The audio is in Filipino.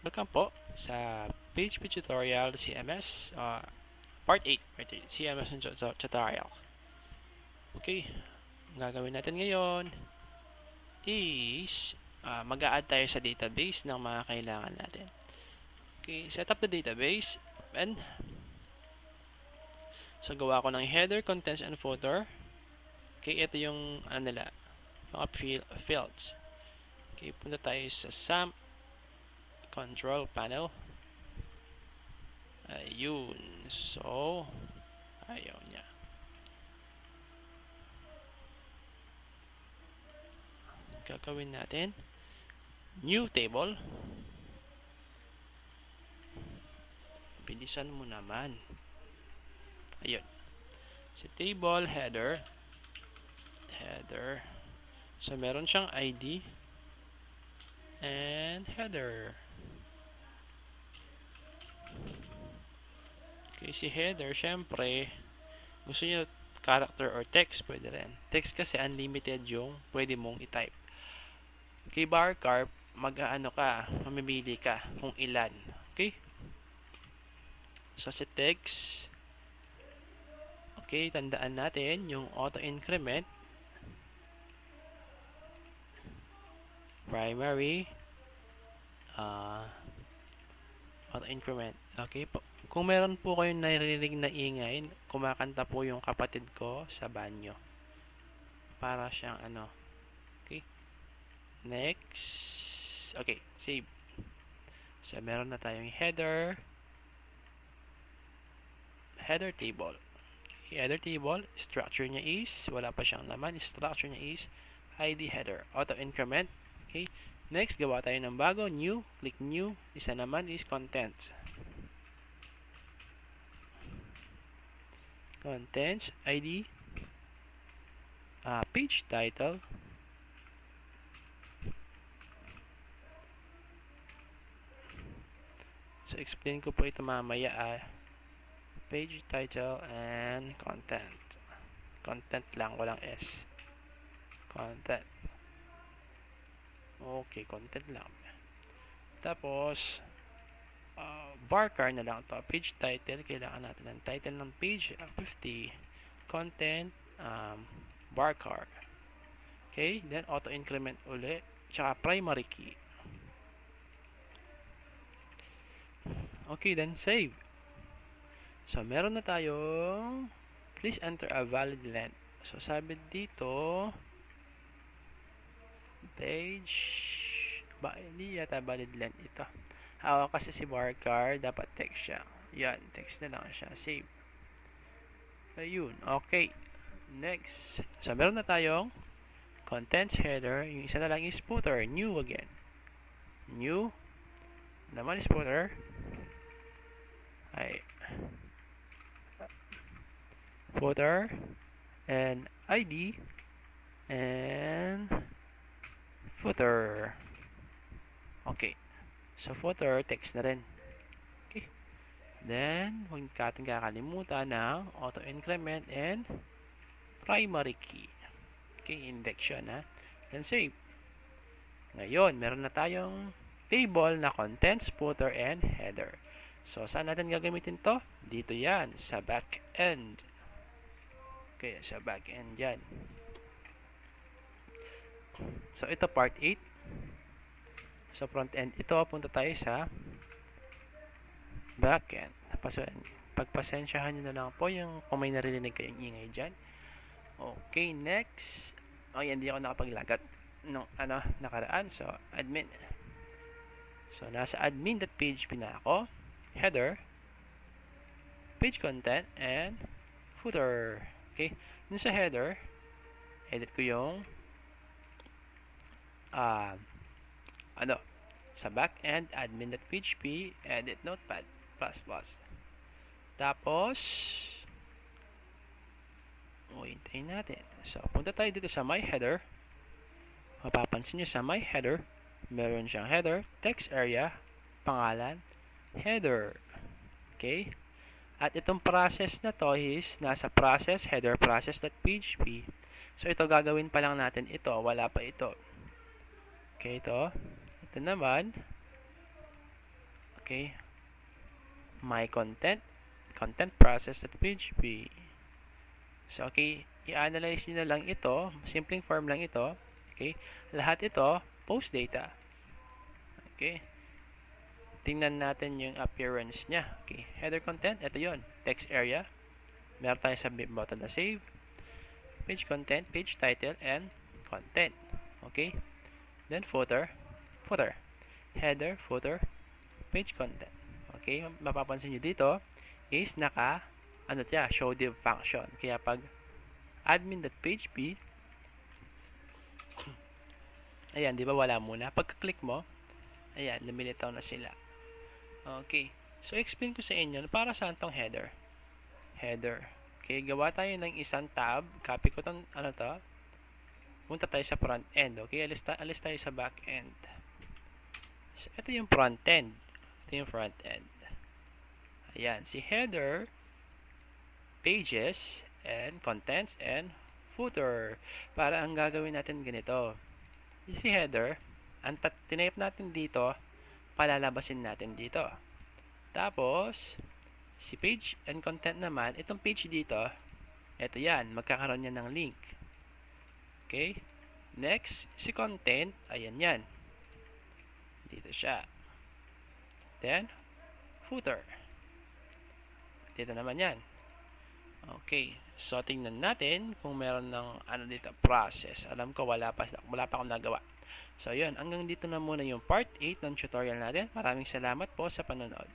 Welcome po sa PHP tutorial CMS part 8, CMS tutorial. Okay, ang gagawin natin ngayon is mag-a-add tayo sa database ng mga kailangan natin. Okay, set up the database and so gawa ko ng header, contents, and footer. Okay, ito yung nila, mga fields. Okay, punta tayo sa SAMP control panel. Ayun. So, ayaw niya. Gagawin natin new table. Bilisan mo naman. Ayun. Si table header. So, meron siyang ID and header. Okay, si header, syempre, gusto niyo character or text, pwede rin. Text kasi unlimited yung pwede mong i-type. Kay barcar, mag-aano ka, mamimili ka kung ilan. Okay? So, si text, okay, tandaan natin yung auto-increment, primary, auto-increment. Okay po. Kung meron po kayong naririnig na ingay, kumakanta po yung kapatid ko sa banyo. Para siyang ano. Okay. Next. Okay, save. So, meron na tayong header table. Okay, header table, structure niya is, wala pa siyang laman, structure niya is ID header, auto-increment. Okay. Next, gawa tayo ng bago, new, click new, isa naman is content. Contents, ID, page title, so explain ko po ito mamaya, page title and content lang, walang S, content. Okay, content lang. Tapos barcar na lang to, page title, kailangan natin ng title ng page, 50, content, barcar. Okay, then auto increment uli, tsaka primary key. Okay, then save. So meron na tayong please enter a valid length. So sabi dito page hindi yata valid length ito. Kasi si barcar dapat text siya. Yan, text na lang siya. Save. Ayun, okay. Next. So meron na tayong contents header. Yung isa na lang is footer. New again. New. Naman is footer. Ay. Footer. And ID. And footer. Okay. So, footer, text na rin. Okay. Then, huwag natin kakalimutan ng auto-increment and primary key. Okay, index yun, ha. Then, save. Ngayon, meron na tayong table na contents, footer, and header. So, saan natin gagamitin to? Dito yan, sa back end. Okay, sa back end yan. So, ito part 8. So, front end. Ito, punta tayo sa back end. Pagpasensyahan nyo na lang po yung kung may naririnig kayong ingay dyan. Okay, next. Hindi ako nakapaglagat nung nakaraan. So, admin. So, nasa admin.php na ako. Header, page content, and footer. Okay, dun sa header, edit ko yung sa backend admin.php, edit notepad++. Tapos hintayin natin. So, punta tayo dito sa my header. Mapapansin nyo sa my header, meron siyang header, text area, pangalan, header. Okay? At itong process na to is nasa process, header process.php. So, ito gagawin pa lang natin ito. Wala pa ito. Okay, ito. Ito naman. Okay. My content, content process.php. So, okay, i-analyze nyo na lang ito. Simpleng form lang ito. Okay. Lahat ito, post data. Okay. Tingnan natin yung appearance niya. Okay. Header content, ito yon. Text area. Meron tayo sa button na save. Page content, page title, and content. Okay. Then footer. Footer. Header, footer, page content. Okay, mapapansin nyo dito is show div function. Kaya pag admin.php, ayan, di ba wala muna? Pagka-click mo, ayan, lumilitaw na sila. Okay, so explain ko sa inyo, para saan tong header? Header. Okay, gawa tayo ng isang tab. Copy ko tong, punta tayo sa front end. Okay, alis tayo sa back end. So, ito yung front end. Ito yung front end. Ayan, si header, pages, and contents, and footer. Para ang gagawin natin ganito. Si header, ang tinape natin dito, palalabasin natin dito. Tapos, si page and content naman, itong page dito, ito yan, magkakaroon yan ng link. Okay? Next, si content, ayan yan. Dito siya. Then, footer. Dito naman yan. Okay. So, tingnan natin kung meron ng dito, process. Alam ko, wala pa akong nagawa. So, yun. Hanggang dito na muna yung part 8 ng tutorial natin. Maraming salamat po sa panonood.